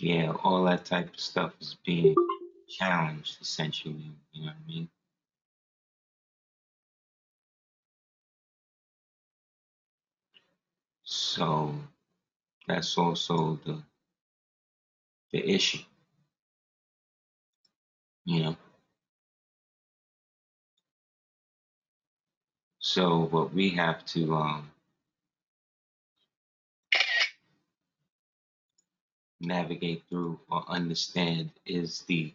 Yeah, all that type of stuff is being challenged, essentially. You know what I mean? So that's also the issue. You know. So what we have to navigate through or understand is the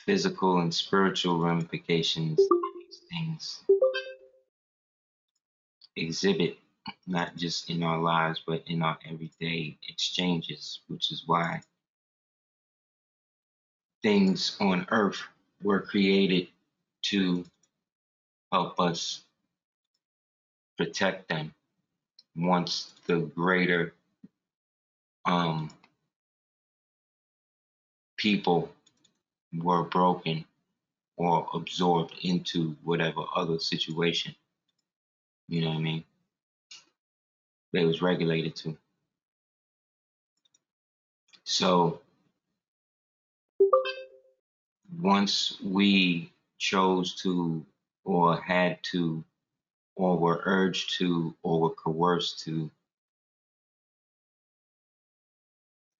physical and spiritual ramifications these things exhibit, not just in our lives, but in our everyday exchanges, which is why things on earth were created to help us protect them once the greater um, people were broken or absorbed into whatever other situation, you know what I mean, they was regulated to. So once we chose to or had to or were urged to or were coerced to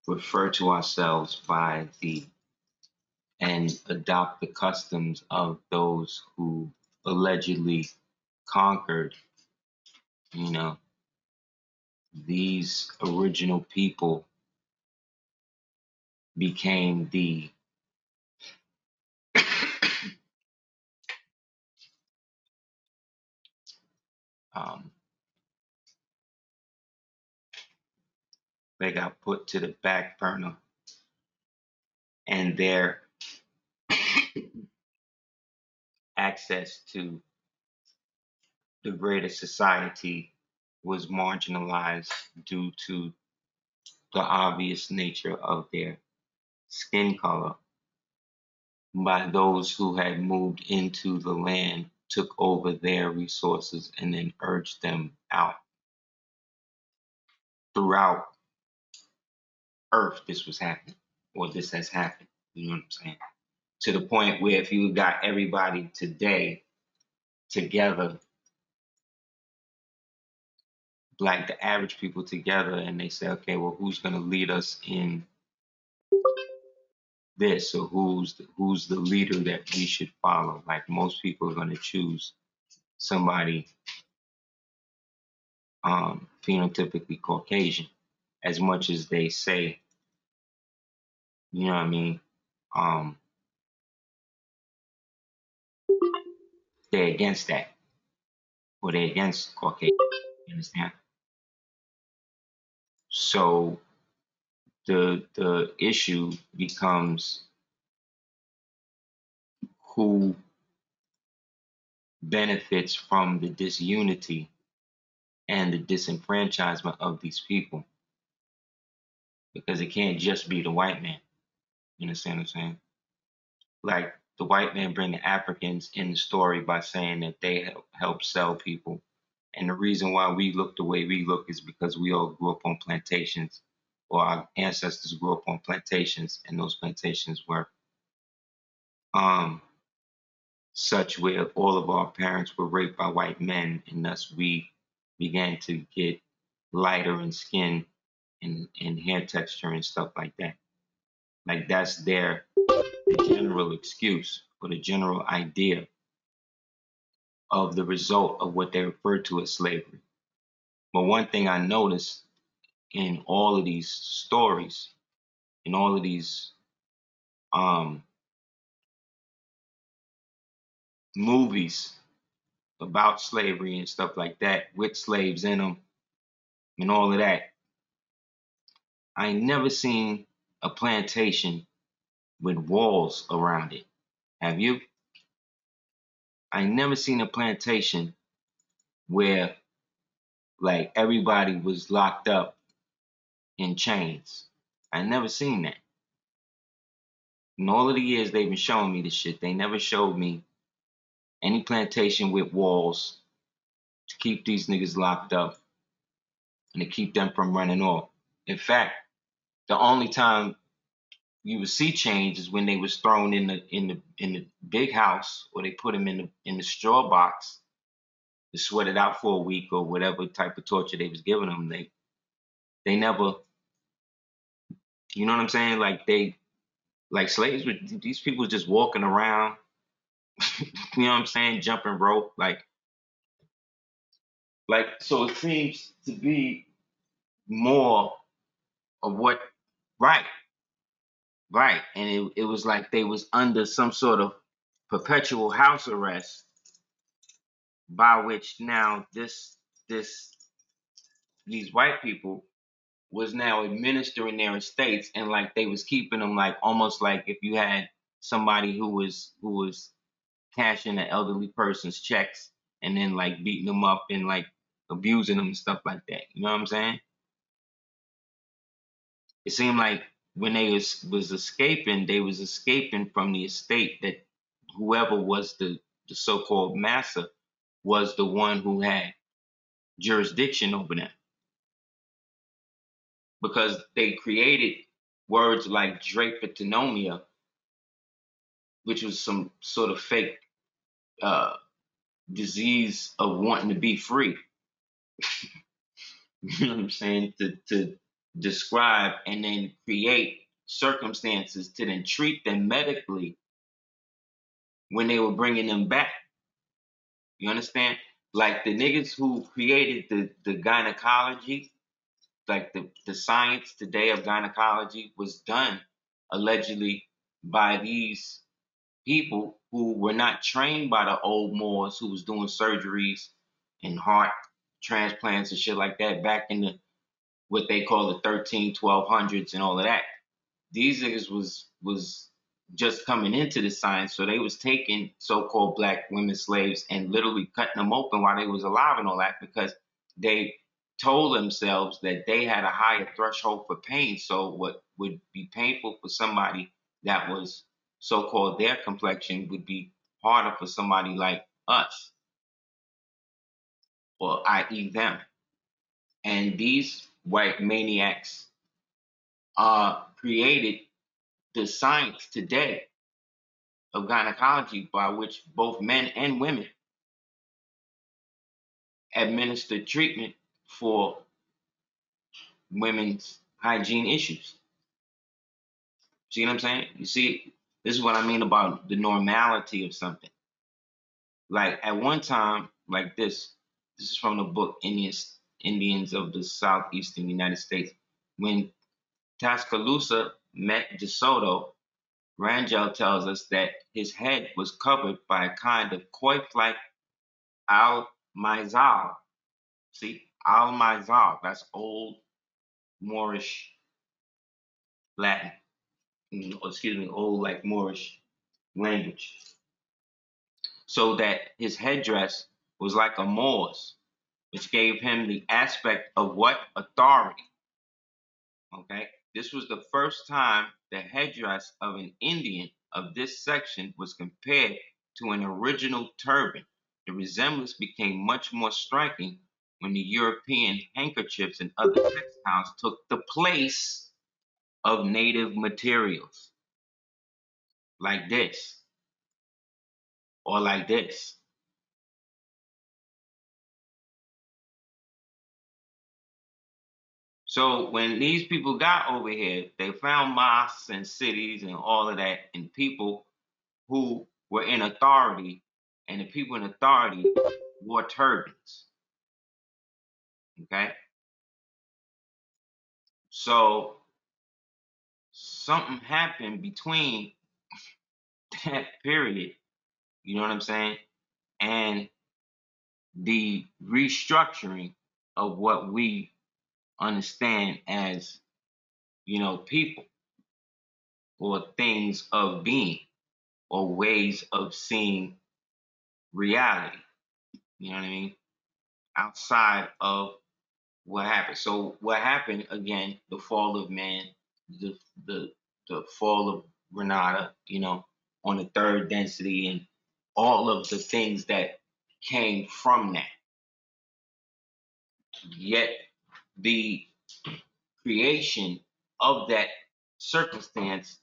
refer to ourselves by the and adopt the customs of those who allegedly conquered, you know, these original people became the um, they got put to the back burner, and their access to the greater society was marginalized due to the obvious nature of their skin color by those who had moved into the land, took over their resources, and then urged them out. Throughout Earth, this was happening, or this has happened. You know what I'm saying? To the point where if you got everybody today together, like the average people together, and they say, okay, well, who's going to lead us in this, or who's the leader that we should follow? Like most people are going to choose somebody phenotypically Caucasian, as much as they say, you know what I mean, um, they're against that, or they're against Caucasian. You understand? So the issue becomes who benefits from the disunity and the disenfranchisement of these people, because it can't just be the white man. You understand what I'm saying? Like the white man bring the Africans in the story by saying that they help sell people. And the reason why we look the way we look is because we all grew up on plantations, or our ancestors grew up on plantations, and those plantations were um, such where all of our parents were raped by white men, and thus we began to get lighter in skin and hair texture and stuff like that. Like that's their general excuse or the general idea of the result of what they refer to as slavery. But one thing I noticed in all of these stories, in all of these um, movies about slavery and stuff like that, with slaves in them and all of that, I ain't never seen a plantation with walls around it. Have you? I ain't never seen a plantation where like everybody was locked up in chains. I never seen that. In all of the years they've been showing me this shit, they never showed me any plantation with walls to keep these niggas locked up and to keep them from running off. In fact, the only time you would see change is when they was thrown in the big house, or they put them in the straw box to sweat it out for a week, or whatever type of torture they was giving them. They never, you know what I'm saying? Like slaves were, these people just walking around, you know what I'm saying, jumping rope, so it seems to be more of what, right, right. And it was like they was under some sort of perpetual house arrest, by which now this these white people was now administering their estates, and like they was keeping them like almost like if you had somebody who was cashing an elderly person's checks and then like beating them up and like abusing them and stuff like that. You know what I'm saying? It seemed like when they was escaping, they was escaping from the estate that whoever was the so-called master was the one who had jurisdiction over them, because they created words like drapetomania, which was some sort of fake uh, disease of wanting to be free. You know what I'm saying? To describe and then create circumstances to then treat them medically when they were bringing them back. You understand? Like the niggas who created the gynecology, like the science today of gynecology was done allegedly by these people who were not trained by the old Moors who was doing surgeries and heart transplants and shit like that back in the what they call the 1200s and all of that. These niggas was just coming into the science, so they was taking so-called black women slaves and literally cutting them open while they was alive and all that, because they told themselves that they had a higher threshold for pain. So what would be painful for somebody that was so-called their complexion would be harder for somebody like us, or i.e. them. And these white maniacs created the science today of gynecology, by which both men and women administer treatment for women's hygiene issues. See what I'm saying? You see, this is what I mean about the normality of something. Like at one time, like this is from the book Indians of the Southeastern United States. When Tuscaloosa met DeSoto, Rangel tells us that his head was covered by a kind of coif-like al-mizal. See, al-mizal, that's old Moorish Latin, excuse me, old like Moorish language. So that his headdress was like a Moor's, which gave him the aspect of what? Authority. Okay? This was the first time the headdress of an Indian of this section was compared to an original turban. The resemblance became much more striking when the European handkerchiefs and other textiles took the place of native materials, like this, or like this. So when these people got over here, they found mosques and cities and all of that, and people who were in authority, and the people in authority wore turbans. Okay? So something happened between that period, you know what I'm saying, and the restructuring of what we understand as, people, or things of being, or ways of seeing reality. You know what I mean? Outside of what happened. So what happened again? The fall of man, the the the fall of Granada. On the third density, and all of the things that came from that. Yet the creation of that circumstance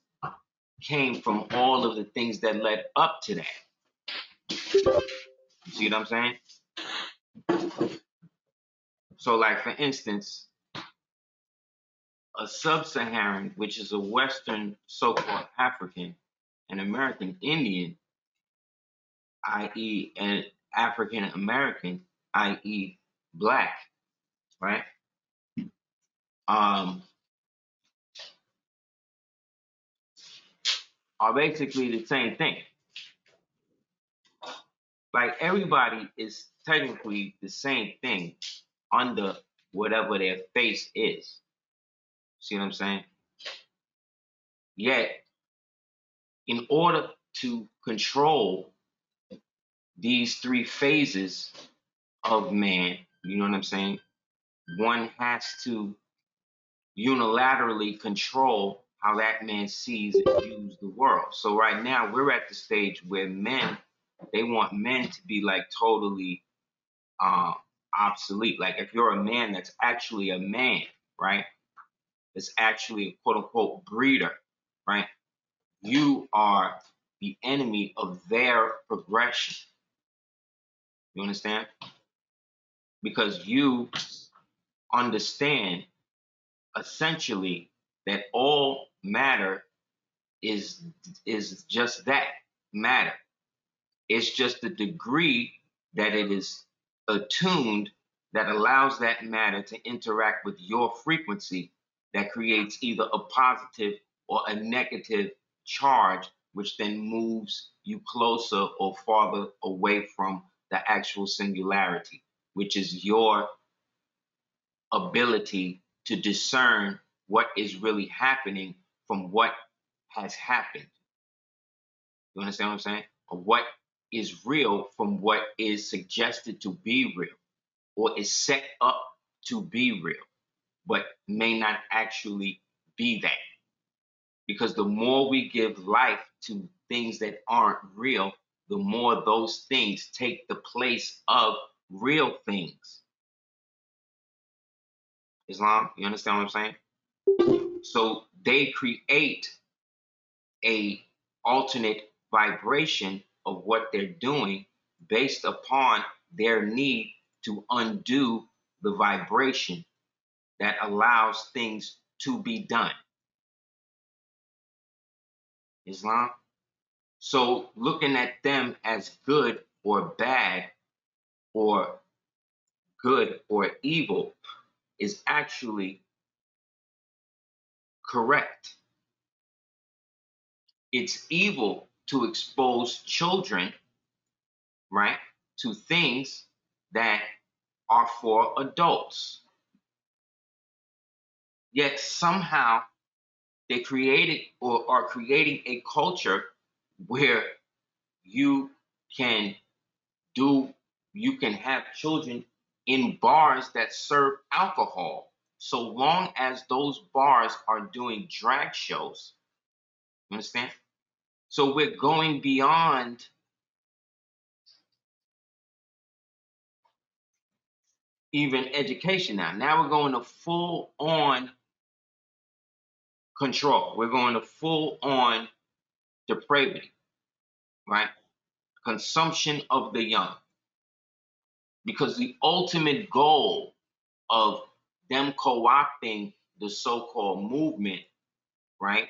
came from all of the things that led up to that. You see what I'm saying? So, like, for instance, a sub-Saharan, which is a Western so-called African, an American Indian, i.e. an African American, i.e. black, right? Are basically the same thing. Like, everybody is technically the same thing under whatever their face is. See what I'm saying? Yet, in order to control these three phases of man, you know what I'm saying? One has to unilaterally control how that man sees and views the world. So right now we're at the stage where they want men to be like totally obsolete. Like, if you're a man that's actually a man, right? That's actually a quote unquote breeder, right? You are the enemy of their progression. You understand? Because you understand essentially that all matter is just that, matter. It's just the degree that it is attuned that allows that matter to interact with your frequency that creates either a positive or a negative charge, which then moves you closer or farther away from the actual singularity, which is your ability to discern what is really happening from what has happened. You understand what I'm saying? Or what is real from what is suggested to be real or is set up to be real, but may not actually be that. Because the more we give life to things that aren't real, the more those things take the place of real things. Islam, you understand what I'm saying? So they create a alternate vibration of what they're doing based upon their need to undo the vibration that allows things to be done. Islam. So looking at them as good or bad or good or evil is actually correct. It's evil to expose children, right, to things that are for adults. Yet somehow they created or are creating a culture where you can you can have children in bars that serve alcohol, so long as those bars are doing drag shows. You understand? So we're going beyond even education now. Now we're going to full on control. We're going to full on depravity, right? Consumption of the young. Because the ultimate goal of them co-opting the so-called movement, right,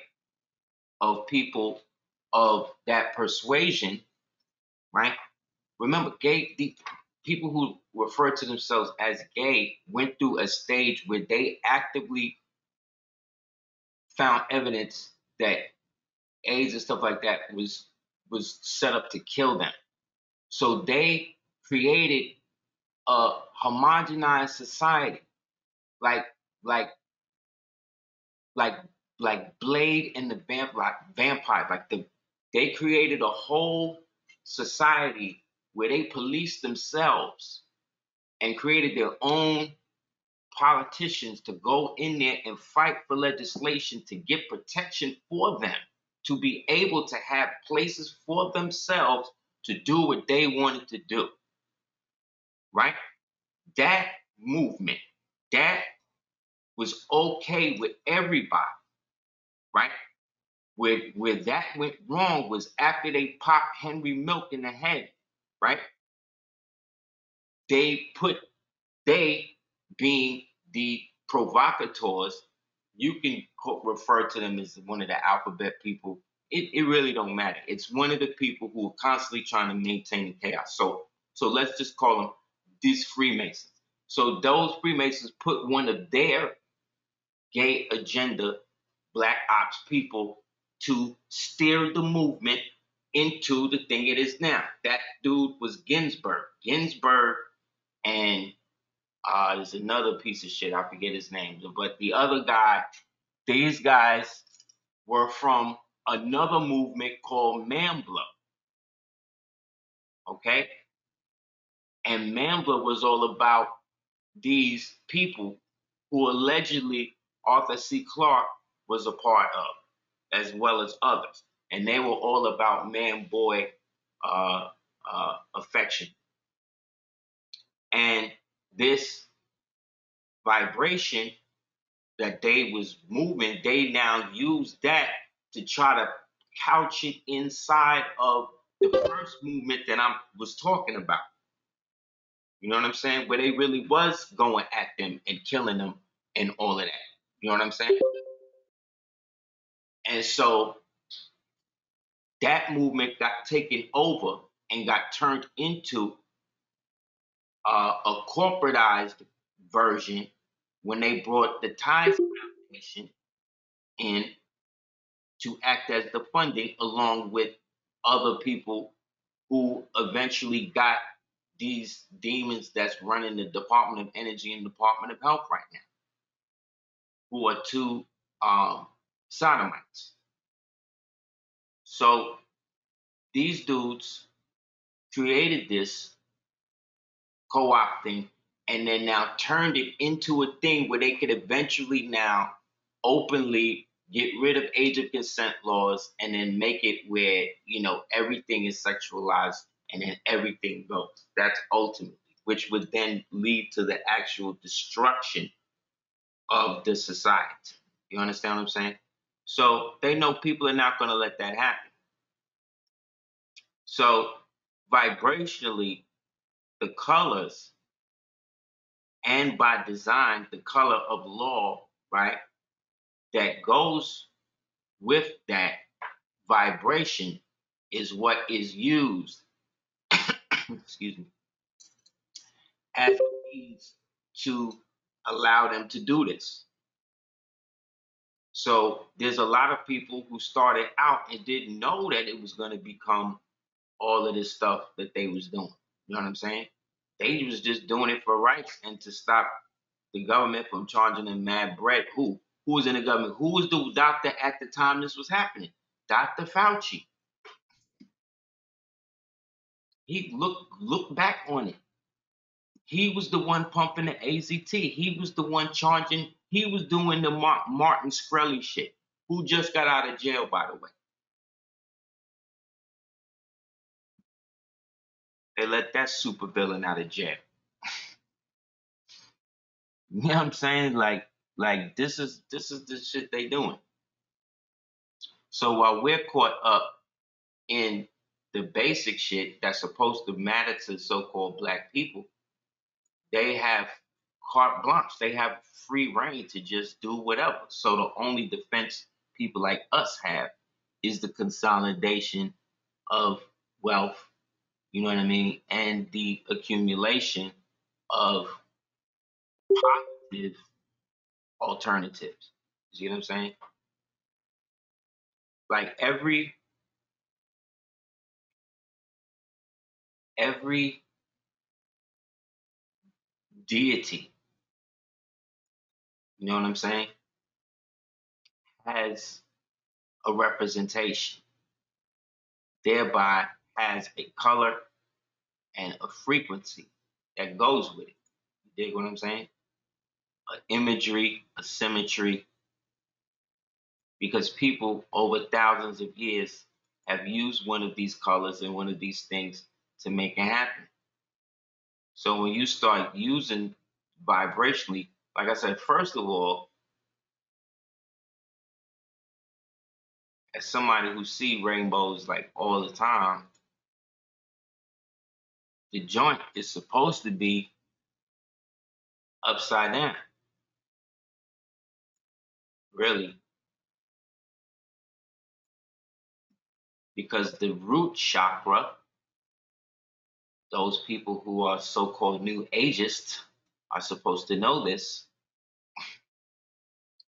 of people of that persuasion, right? Remember, the people who refer to themselves as gay went through a stage where they actively found evidence that AIDS and stuff like that was set up to kill them. So they created a homogenized society, like like like like Blade and the vampire. They created a whole society where they policed themselves and created their own politicians to go in there and fight for legislation to get protection for them, to be able to have places for themselves to do what they wanted to do. Right? That movement, that was okay with everybody, right? Where that went wrong was after they popped Henry Milk in the head, right? They being the provocateurs, you can refer to them as one of the alphabet people. It really don't matter. It's one of the people who are constantly trying to maintain the chaos. So let's just call them these Freemasons. So those Freemasons put one of their gay agenda, black ops people to steer the movement into the thing it is now. That dude was Ginsburg. Ginsburg and there's another piece of shit, I forget his name. But the other guy, these guys were from another movement called Mambla. Okay? And Mambla was all about these people who allegedly Arthur C. Clarke was a part of, as well as others. And they were all about man-boy affection. And this vibration that they was moving, they now use that to try to couch it inside of the first movement that I was talking about. You know what I'm saying? Where they really was going at them and killing them and all of that. You know what I'm saying? And so that movement got taken over and got turned into a corporatized version when they brought the Ties Foundation in to act as the funding along with other people who eventually got these demons that's running the Department of Energy and Department of Health right now, who are two sodomites. So these dudes created this co-op thing and then now turned it into a thing where they could eventually now openly get rid of age of consent laws and then make it where, you know, everything is sexualized and then everything goes. That's ultimately, which would then lead to the actual destruction of the society. You understand what I'm saying? So they know people are not going to let that happen. So vibrationally, the colors and by design, the color of law, right, that goes with that vibration is what is used, excuse me, as means to allow them to do this. So there's a lot of people who started out and didn't know that it was going to become all of this stuff that they was doing. You know what I'm saying? They was just doing it for rights and to stop the government from charging them mad bread. Who was in the government? Who was the doctor at the time this was happening? Dr. Fauci. He look back on it. He was the one pumping the AZT. He was the one charging. He was doing the Martin Shkreli shit. Who just got out of jail, by the way. They let that supervillain out of jail. You know what I'm saying? Like this is the shit they doing. So while we're caught up in the basic shit that's supposed to matter to so-called black people, they have carte blanche. They have free reign to just do whatever. So the only defense people like us have is the consolidation of wealth, you know what I mean, and the accumulation of positive alternatives. You see what I'm saying? Like every deity, you know what I'm saying, has a representation, thereby has a color and a frequency that goes with it. You dig what I'm saying? An imagery, a symmetry, because people over thousands of years have used one of these colors and one of these things to make it happen. So when you start using vibrationally, like I said, first of all, as somebody who see rainbows like all the time, the joint is supposed to be upside down, really, because the root chakra, those people who are so-called new ageists are supposed to know this,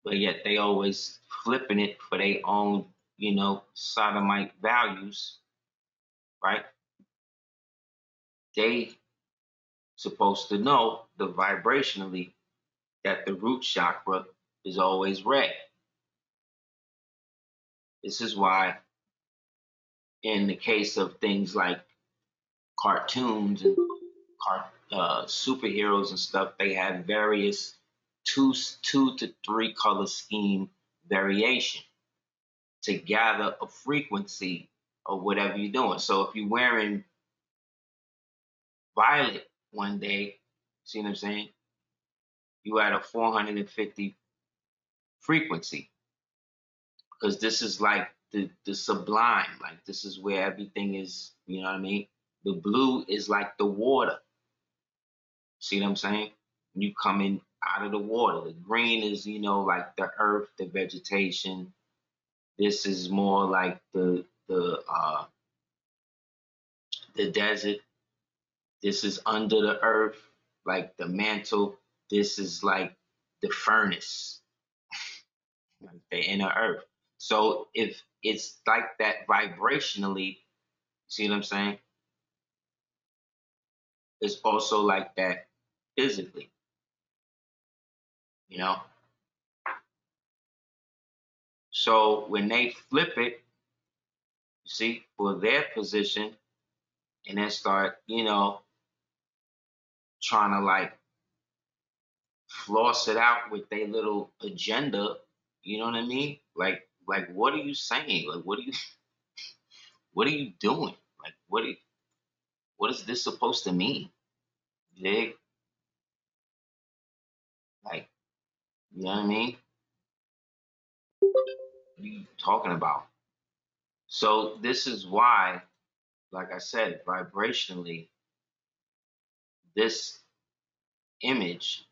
but yet they always flipping it for their own, sodomite values, right? They supposed to know the vibrationally that the root chakra is always red. This is why in the case of things like cartoons and superheroes and stuff, they have various two to three color scheme variation to gather a frequency of whatever you're doing. So if you're wearing violet one day, see what I'm saying? You at a 450 frequency, because this is like the sublime. Like this is where everything is, you know what I mean? The blue is like the water. See what I'm saying? You coming out of the water. The green is, like the earth, the vegetation. This is more like the desert. This is under the earth, like the mantle. This is like the furnace, like the inner earth. So if it's like that vibrationally, see what I'm saying? It's also like that physically, you know? So when they flip it, you see, for their position, and then start, trying to like floss it out with their little agenda, you know what I mean? Like what are you saying? Like what are you doing? Like what is this supposed to mean? You dig? Like, you know what I mean? What are you talking about? So this is why, like I said, vibrationally, this image,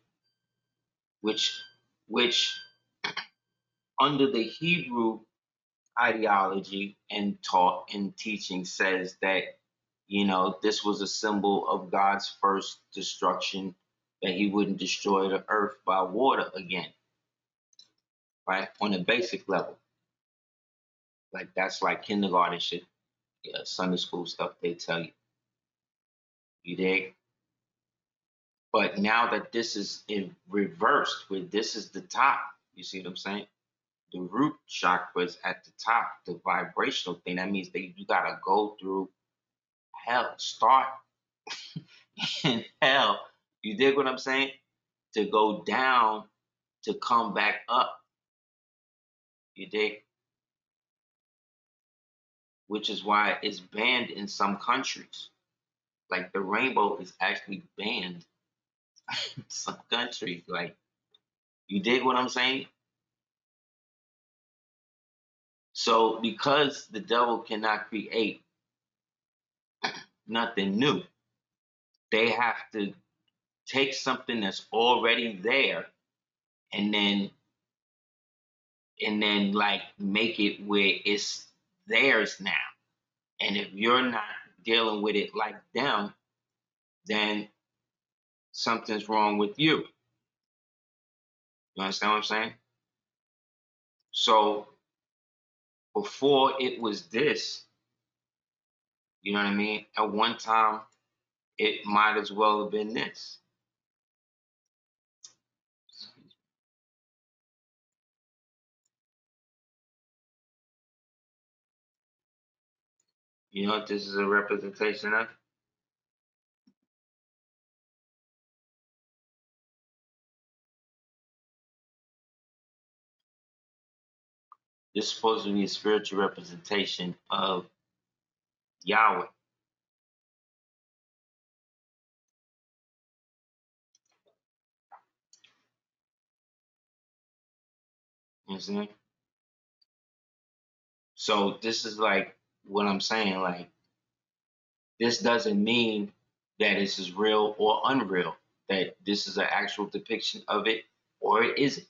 which which under the Hebrew ideology and taught and teaching says that, this was a symbol of God's first destruction, that he wouldn't destroy the earth by water again, right? On a basic level. Like that's like kindergarten shit, yeah, Sunday school stuff they tell you. You dig? But now that this is in reversed, where this is the top, you see what I'm saying? The root chakra is at the top, the vibrational thing. That means that you gotta go through hell, start in hell. You dig what I'm saying? To go down, to come back up. You dig? Which is why it's banned in some countries. Like the rainbow is actually banned in some countries. Like, you dig what I'm saying? So because the devil cannot create nothing new, they have to take something that's already there and then like make it where it's theirs now. And if you're not dealing with it like them, then something's wrong with you. You understand what I'm saying? So before it was this, you know what I mean? At one time, it might as well have been this. You know what this is a representation of? This is supposed to be a spiritual representation of Yahweh. You understand? So this is like what I'm saying. Like this doesn't mean that this is real or unreal. That this is an actual depiction of it or it isn't.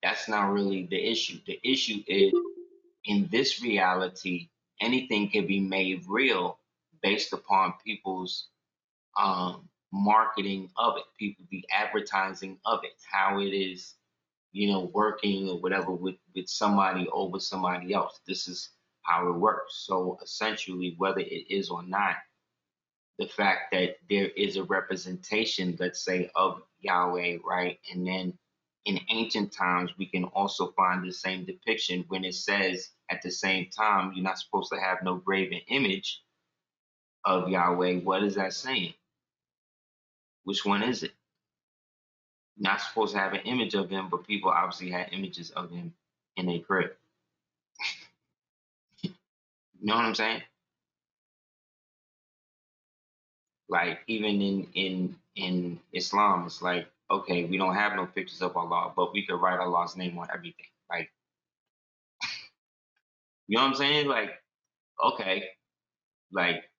That's not really the issue. The issue is in this reality, anything can be made real based upon people's marketing of it, people the advertising of it, how it is, working or whatever with somebody over somebody else. This is how it works. So essentially, whether it is or not, the fact that there is a representation, let's say, of Yahweh, right? And then in ancient times, we can also find the same depiction when it says at the same time, you're not supposed to have no graven image of Yahweh. What is that saying? Which one is it? Not supposed to have an image of him, but people obviously had images of him in a crib. You know what I'm saying? Like even in Islam, it's like, okay, we don't have no pictures of Allah, but we could write Allah's name on everything. Like, you know what I'm saying? Like, okay, like,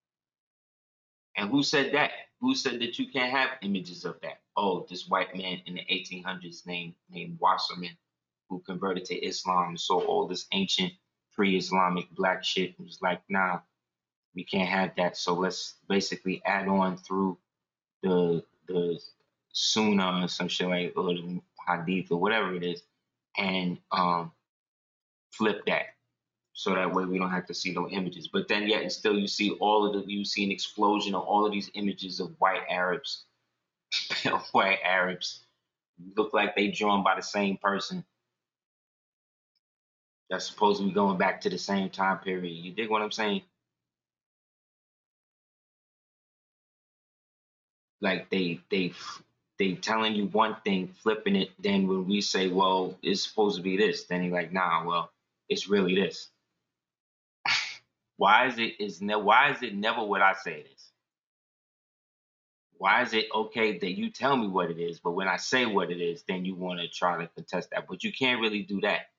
and who said that? Who said that you can't have images of that? Oh, this white man in the 1800s named Wasserman, who converted to Islam and saw all this ancient pre-Islamic black shit and was like, nah, we can't have that. So let's basically add on through the Sunnah or some shit like, or the Hadith or whatever it is, and flip that. So that way we don't have to see no images. But then yet and still you see you see an explosion of all of these images of white Arabs. White Arabs look like they drawn by the same person. That's supposed to be going back to the same time period. You dig what I'm saying? Like they telling you one thing, flipping it. Then when we say, well, it's supposed to be this, then you're like, nah, well, it's really this. Why is it never what I say it is? Why is it okay that you tell me what it is, but when I say what it is, then you want to try to contest that? But you can't really do that.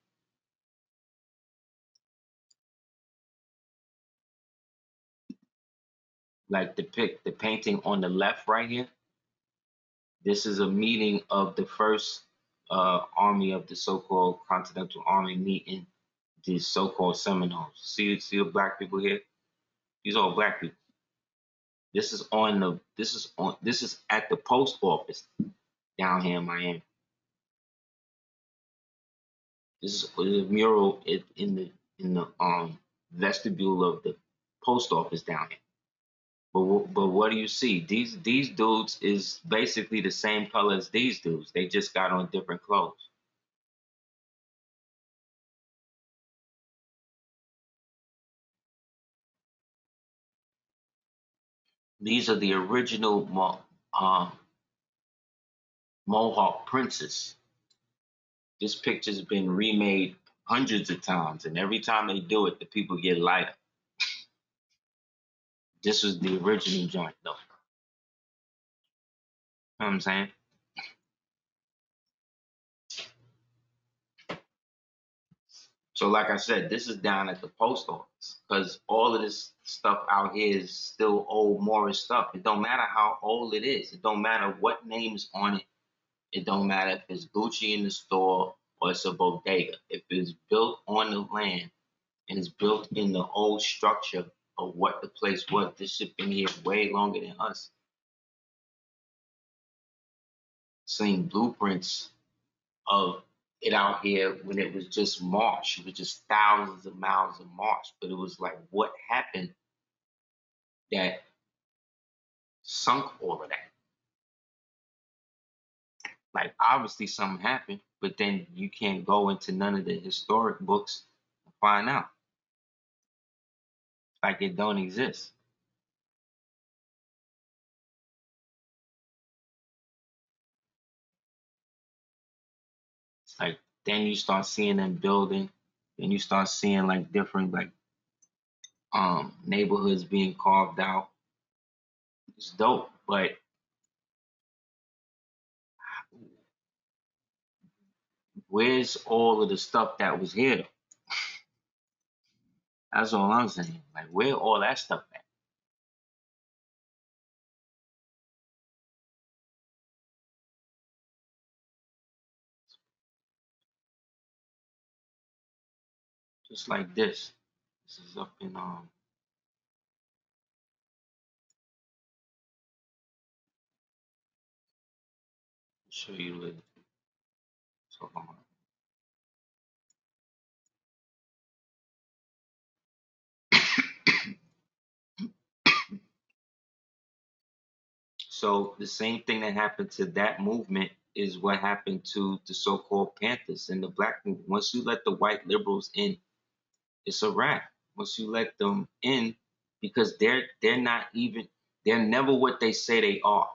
Like the painting on the left right here. This is a meeting of the first army of the so-called Continental Army meeting the so-called Seminoles. See the black people here? These are all black people. This is at the post office down here in Miami. This is a mural in the vestibule of the post office down here. But what do you see? These dudes is basically the same color as these dudes. They just got on different clothes. These are the original Mohawk princes. This picture's been remade hundreds of times, and every time they do it, the people get lighter. This was the original joint, though. You know what I'm saying? So, like I said, this is down at the post office because all of this stuff out here is still old Moorish stuff. It don't matter how old it is. It don't matter what name is on it. It don't matter if it's Gucci in the store or it's a bodega. If it's built on the land and it's built in the old structure of what the place was, this shit been here way longer than us. Seeing blueprints of it out here when it was just marsh. It was just thousands of miles of marsh. But it was like, what happened that sunk all of that? Like, obviously, something happened, but then you can't go into none of the historic books and find out. Like, it don't exist. It's like, then you start seeing them building, then you start seeing like different like neighborhoods being carved out. It's dope, but where's all of the stuff that was here? That's all I'm saying. Like, where all that stuff at? Just like this. This is up in show you later. So, so the same thing that happened to that movement is what happened to the so-called Panthers and the black movement. Once you let the white liberals in, it's a wrap. Once you let them in, because they're not even, they're never what they say they are.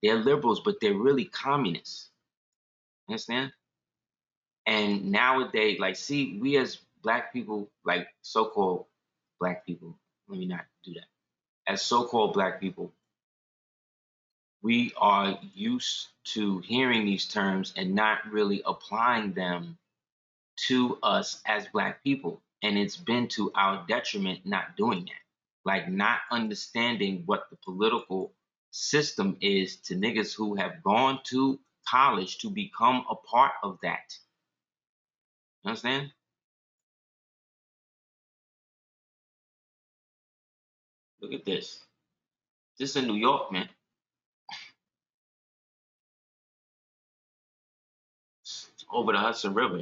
They're liberals, but they're really communists. Understand? And nowadays, like, see, we as black people, like so-called black people, let me not do that. As so-called black people, we are used to hearing these terms and not really applying them to us as black people. And it's been to our detriment not doing that. Like not understanding what the political system is to niggas who have gone to college to become a part of that. You understand? Look at this. This in New York, man. It's over the Hudson River.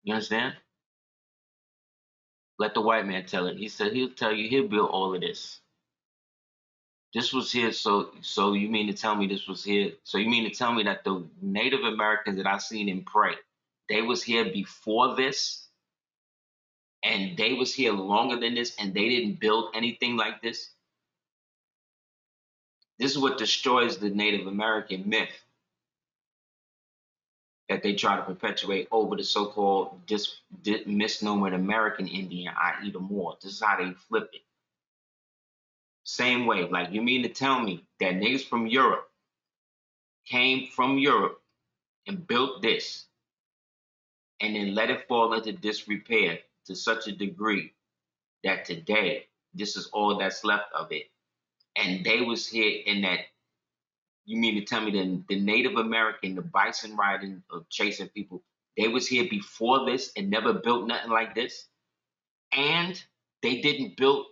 You understand? Let the white man tell it. He said he'll tell you he'll build all of this. This was here, so you mean to tell me this was here? So you mean to tell me that the Native Americans that I seen in Prey, they was here before this, and they was here longer than this, and they didn't build anything like this? This is what destroys the Native American myth that they try to perpetuate over the so-called misnomer American Indian, i.e. the Moor. This is how they flip it. Same way, like you mean to tell me that niggas from Europe came from Europe and built this and then let it fall into disrepair to such a degree that today this is all that's left of it. And they was here in that, you mean to tell me the Native American, the bison riding of chasing people, they was here before this and never built nothing like this? And they didn't build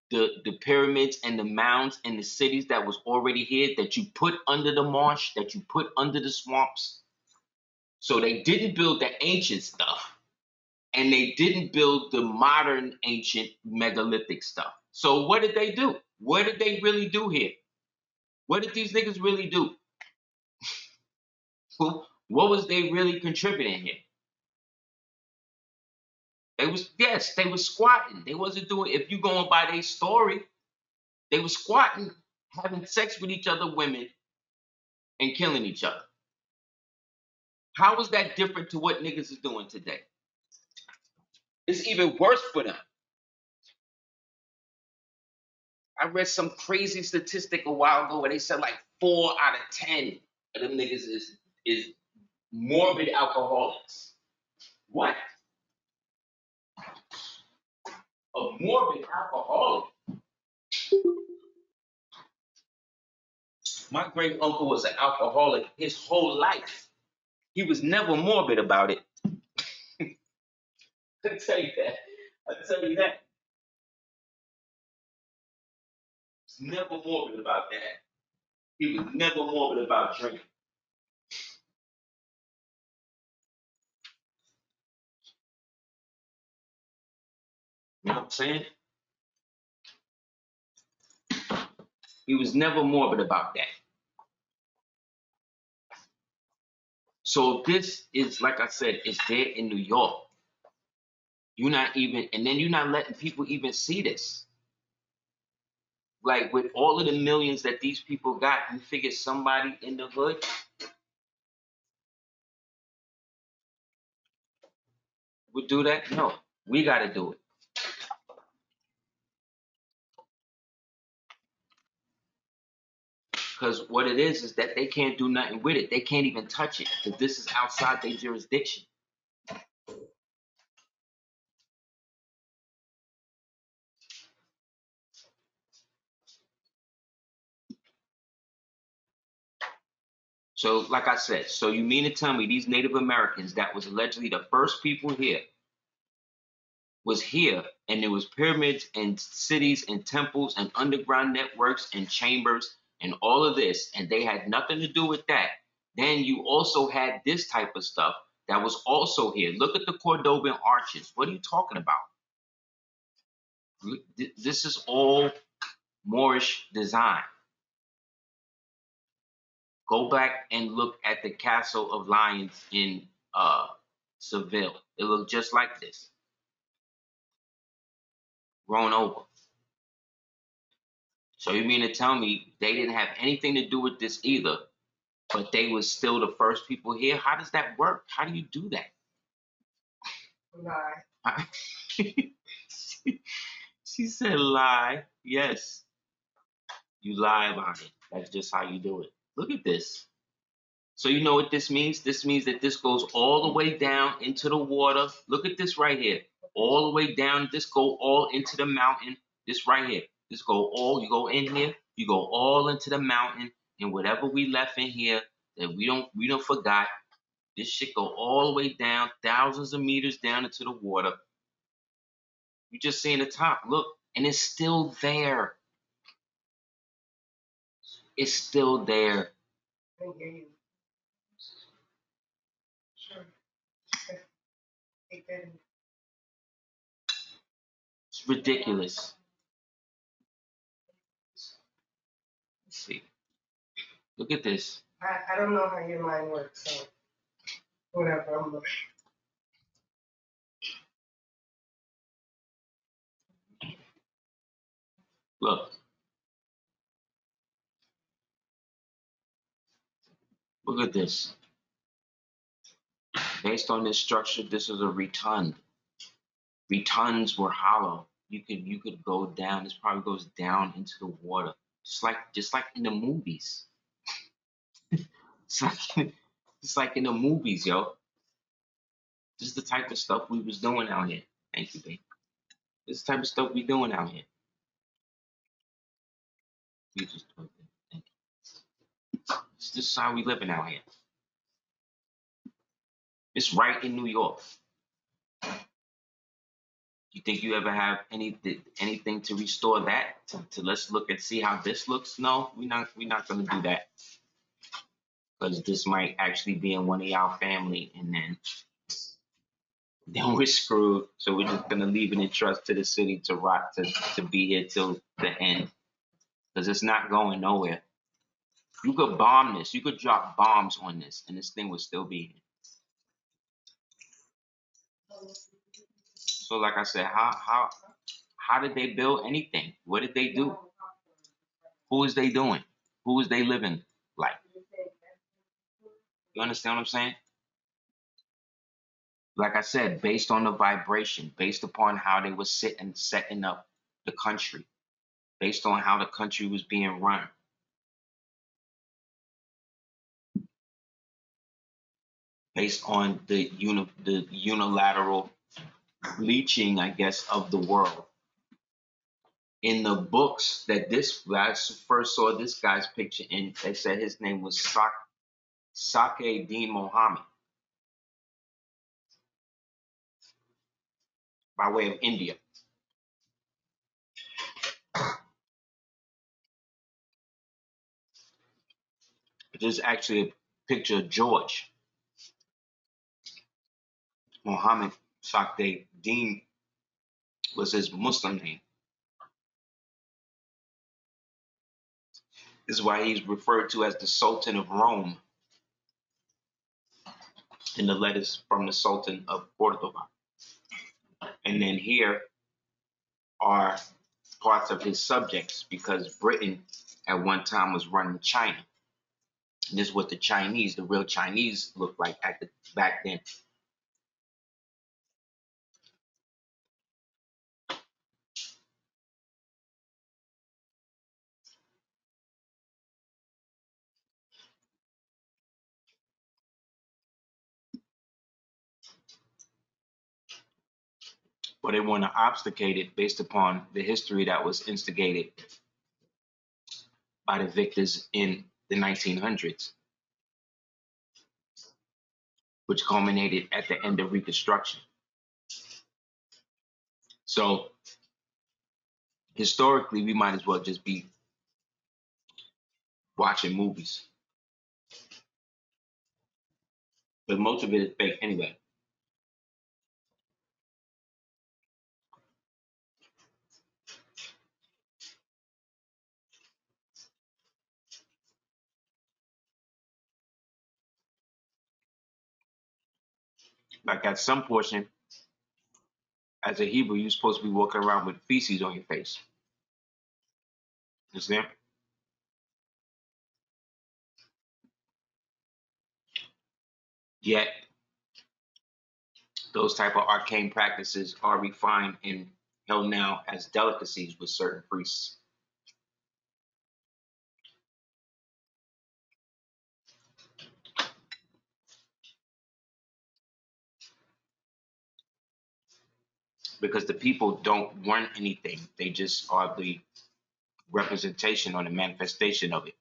the pyramids and the mounds and the cities that was already here that you put under the marsh, that you put under the swamps. So they didn't build the ancient stuff, and they didn't build the modern ancient megalithic stuff. So what did they do? What did they really do here? What did these niggas really do? What was they really contributing here? They was, yes, they was squatting. They wasn't doing, if you going by their story, they was squatting, having sex with each other women, and killing each other. How is that different to what niggas is doing today? It's even worse for them. I read some crazy statistic a while ago where they said like 4 out of 10 of them niggas is morbid alcoholics. What? A morbid alcoholic? My great uncle was an alcoholic his whole life. He was never morbid about it. I tell you that. I tell you that. He's never morbid about that. He was never morbid about drinking. You know what I'm saying? He was never morbid about that. So this is, like I said, it's there in New York. You're not even, and then you're not letting people even see this. Like with all of the millions that these people got, you figure somebody in the hood would do that? No, we got to do it. Because what it is that they can't do nothing with it. They can't even touch it because this is outside their jurisdiction. So, like I said, so you mean to tell me these Native Americans that was allegedly the first people here was here, and there was pyramids and cities and temples and underground networks and chambers and all of this, and they had nothing to do with that. Then you also had this type of stuff that was also here. Look at the Cordovan arches. What are you talking about? This is all Moorish design. Go back and look at the Castle of Lions in Seville. It looked just like this, grown over. So you mean to tell me they didn't have anything to do with this either, but they was still the first people here? How does that work? How do you do that? Lie. She said lie. Yes, you lie about it. That's just how you do it. Look at this. So you know what this means? This means that this goes all the way down into the water. Look at this right here. All the way down. This go all into the mountain. This right here. This go all, you go in here, you go all into the mountain, and whatever we left in here that we don't forgot, this shit go all the way down, thousands of meters down into the water. You just see in the top, look, and it's still there. It's still there. It's ridiculous. Let's see. Look at this. I don't know how your mind works, so whatever. I'm looking. Look. Look at this. Based on this structure, this is a rotund. Retunds were hollow. You could go down. This probably goes down into the water, just like in the movies. It's like in the movies, yo. This is the type of stuff we was doing out here. Thank you, babe. This is the type of stuff we doing out here. We just Thank you. This is how we living out here. It's right in New York. You think you ever have anything to restore that? To let's look and see how this looks? No, we're not gonna do that. Because this might actually be in one of y'all family, and then we're screwed. So we're just gonna leave it in trust to the city to rock to be here till the end. Because it's not going nowhere. You could bomb this, you could drop bombs on this, and this thing would still be here. So like I said, how did they build anything? What did they do? Who is they doing? Who is they living like? You understand what I'm saying? Like I said, based on the vibration, based upon how they were setting up the country, based on how the country was being run. Based on the unilateral bleaching, I guess, of the world. In the books that I first saw this guy's picture in, they said his name was Sake Din Mohammed, by way of India. This is actually a picture of George. Mohammed Sake Din was his Muslim name. This is why he's referred to as the Sultan of Rome in the letters from the Sultan of Cordoba. And then here are parts of his subjects, because Britain at one time was running China. And this is what the real Chinese looked like back then. But they want to obfuscate it based upon the history that was instigated by the victors in the 1900s. which culminated at the end of Reconstruction. So historically, we might as well just be watching movies. But most of it is fake anyway. Like at some portion, as a Hebrew, you're supposed to be walking around with feces on your face. Understand? Yet, those type of arcane practices are refined and held now as delicacies with certain priests. Because the people don't want anything. They just are the representation or the manifestation of it.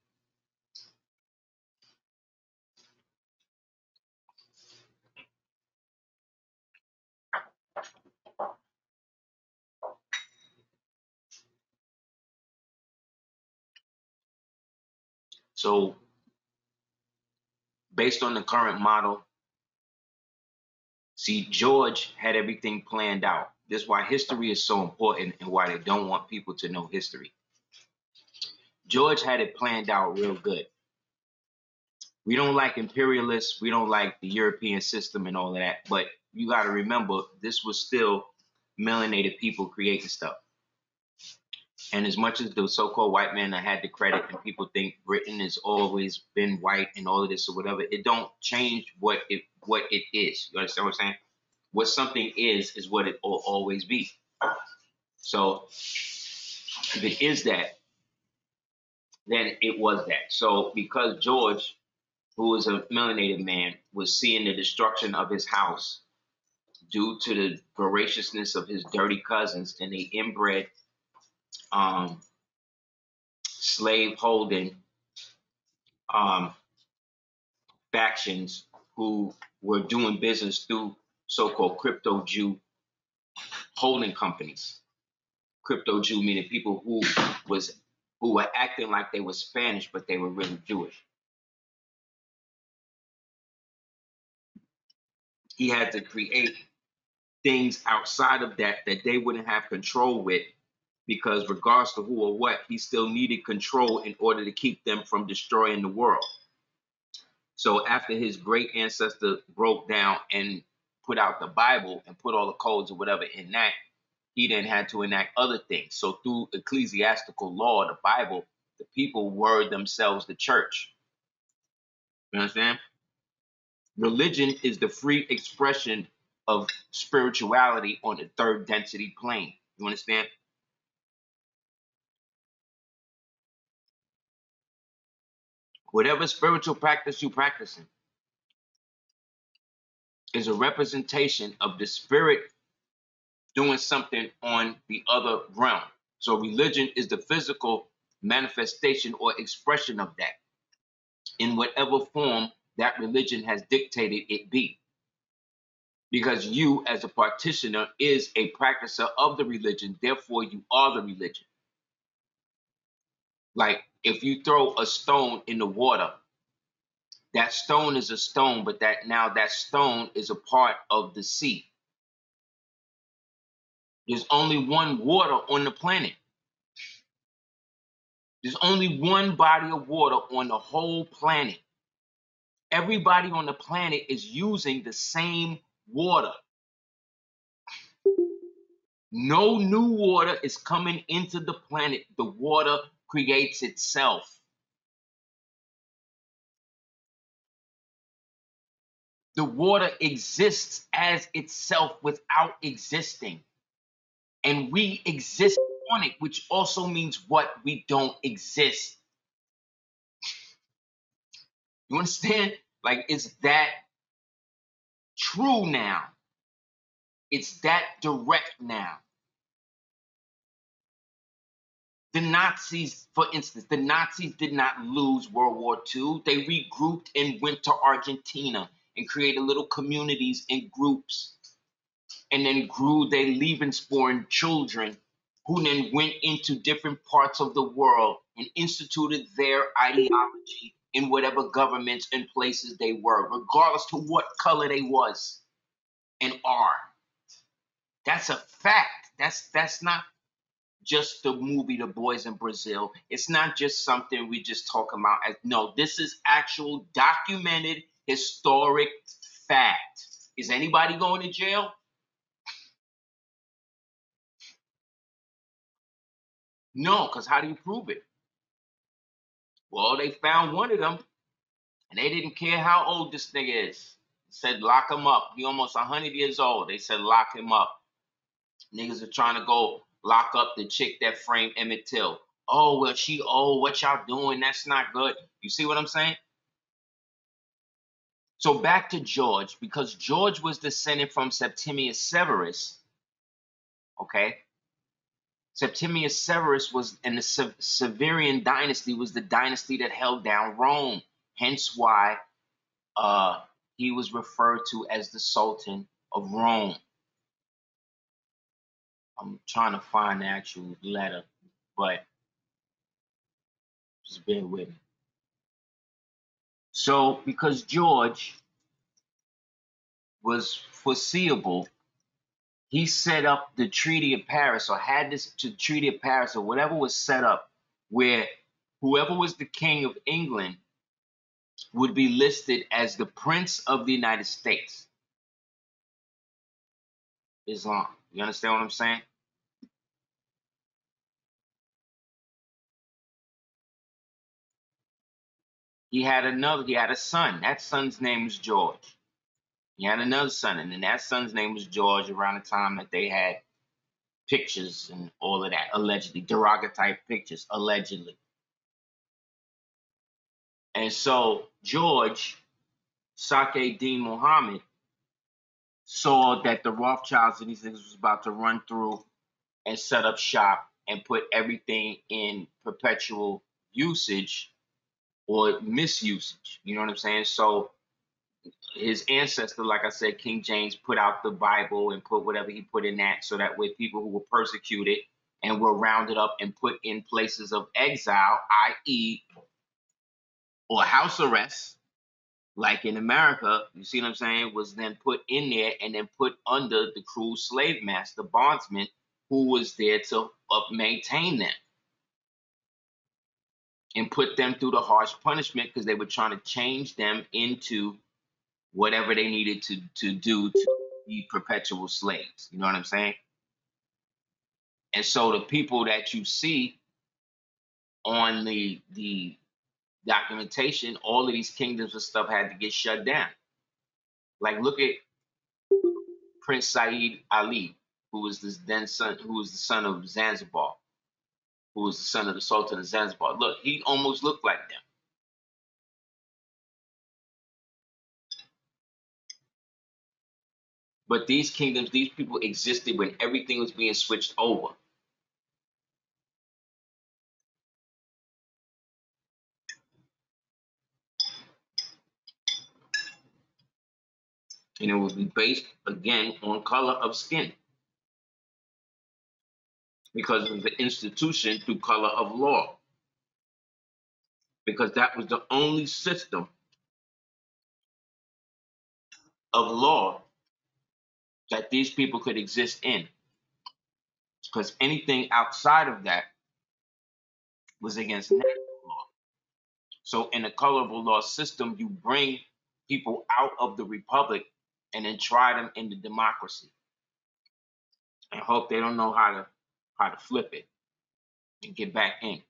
So, based on the current model, see, George had everything planned out. This is why history is so important and why they don't want people to know history. George had it planned out real good. We don't like imperialists. We don't like the European system and all of that. But you got to remember, this was still melanated people creating stuff. And as much as the so-called white man that had the credit and people think Britain has always been white and all of this or whatever, it don't change what it is. You understand what I'm saying? What something is what it will always be. So if it is that, then it was that. So because George, who was a melanated man, was seeing the destruction of his house due to the voraciousness of his dirty cousins, and they inbred slave holding factions who were doing business through so-called crypto Jew holding companies. Crypto Jew meaning people who were acting like they were Spanish, but they were really Jewish. He had to create things outside of that they wouldn't have control with, because regardless to who or what, he still needed control in order to keep them from destroying the world. So after his great ancestor broke down and put out the Bible and put all the codes or whatever in that, he then had to enact other things. So through ecclesiastical law, the Bible, the people were themselves the church. You understand? Religion is the free expression of spirituality on the third density plane. You understand? Whatever spiritual practice you're practicing is a representation of the spirit doing something on the other realm. So religion is the physical manifestation or expression of that in whatever form that religion has dictated it be. Because you, as a practitioner, is a practicer of the religion, therefore you are the religion. Like if you throw a stone in the water, that stone is a stone, but that stone is a part of the sea. There's only one water on the planet. There's only one body of water on the whole planet. Everybody on the planet is using the same water. No new water is coming into the planet. The water creates itself. The water exists as itself without existing. And we exist on it, which also means what? We don't exist. You understand? Like, it's that true now. It's that direct now. The Nazis, for instance, the Nazis did not lose World War II. They regrouped and went to Argentina and created little communities and groups, and then grew their Lebensborn children, who then went into different parts of the world and instituted their ideology in whatever governments and places they were, regardless to what color they was and are. That's a fact. That's not just the movie The Boys in Brazil. It's not just something we just talk about. No, this is actual documented historic fact. Is anybody going to jail? No, because how do you prove it? Well, they found one of them, and they didn't care how old this nigga is. Said lock him up. He almost 100 years old. They said lock him up. Niggas are trying to go lock up the chick that framed Emmett Till. Oh, well, she old. What y'all doing? That's not good. You see what I'm saying? So back to George, because George was descended from Septimius Severus, okay? Septimius Severus was in the Severian dynasty, was the dynasty that held down Rome. Hence why he was referred to as the Sultan of Rome. I'm trying to find the actual letter, but just bear with me. So, because George was foreseeable, he set up the Treaty of Paris, or had this Treaty of Paris, or whatever was set up, where whoever was the king of England would be listed as the Prince of the United States. Islam. You understand what I'm saying? He had a son. That son's name was George. He had another son, and then that son's name was George around the time that they had pictures and all of that, allegedly, derogatory pictures, allegedly. And so George, Sake Din Muhammad, saw that the Rothschilds and these niggas was about to run through and set up shop and put everything in perpetual usage or misusage. You know what I'm saying? So his ancestor, like I said, King James, put out the Bible and put whatever he put in that, so that way people who were persecuted and were rounded up and put in places of exile, i.e., or house arrest, like in America, you see what I'm saying, was then put in there and then put under the cruel slave master, bondsman, who was there to maintain them and put them through the harsh punishment, because they were trying to change them into whatever they needed to do to be perpetual slaves. You know what I'm saying? And so the people that you see on the documentation, all of these kingdoms and stuff had to get shut down. Like, look at Prince Said Ali, who was the son of Zanzibar, who was the son of the Sultan of Zanzibar. Look, he almost looked like them. But these kingdoms, these people existed when everything was being switched over. And it would be based, again, on color of skin, because of the institution through color of law. Because that was the only system of law that these people could exist in. Because anything outside of that was against natural law. So in a colorable law system, you bring people out of the republic and then try them into democracy, and hope they don't know how to flip it and get back in.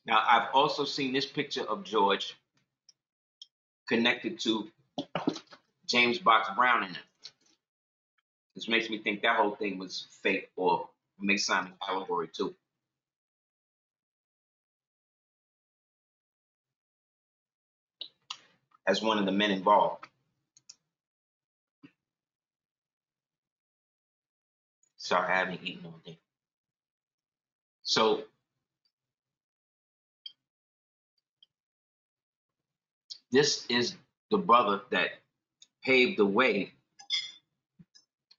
Now, I've also seen this picture of George connected to James Box Brown in it. This makes me think that whole thing was fake, or Masonic allegory too. As one of the men involved. Sorry, I haven't eaten all day. So this is the brother that paved the way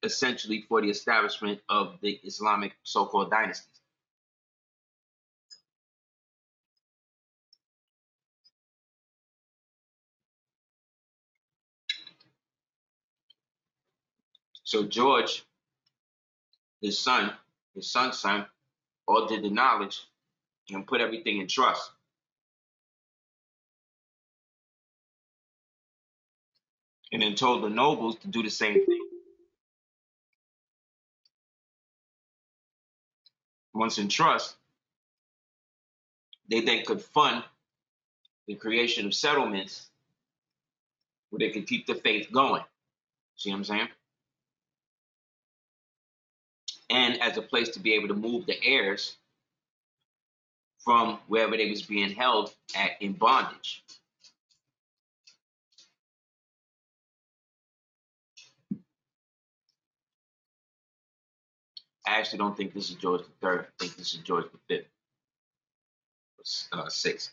essentially for the establishment of the Islamic so-called dynasties. So George, his son's son, all did the knowledge and put everything in trust. And then told the nobles to do the same thing. Once in trust, they then could fund the creation of settlements where they could keep the faith going. See what I'm saying? And as a place to be able to move the heirs from wherever they was being held at in bondage. I actually don't think this is George III. I think this is George V. Sixth.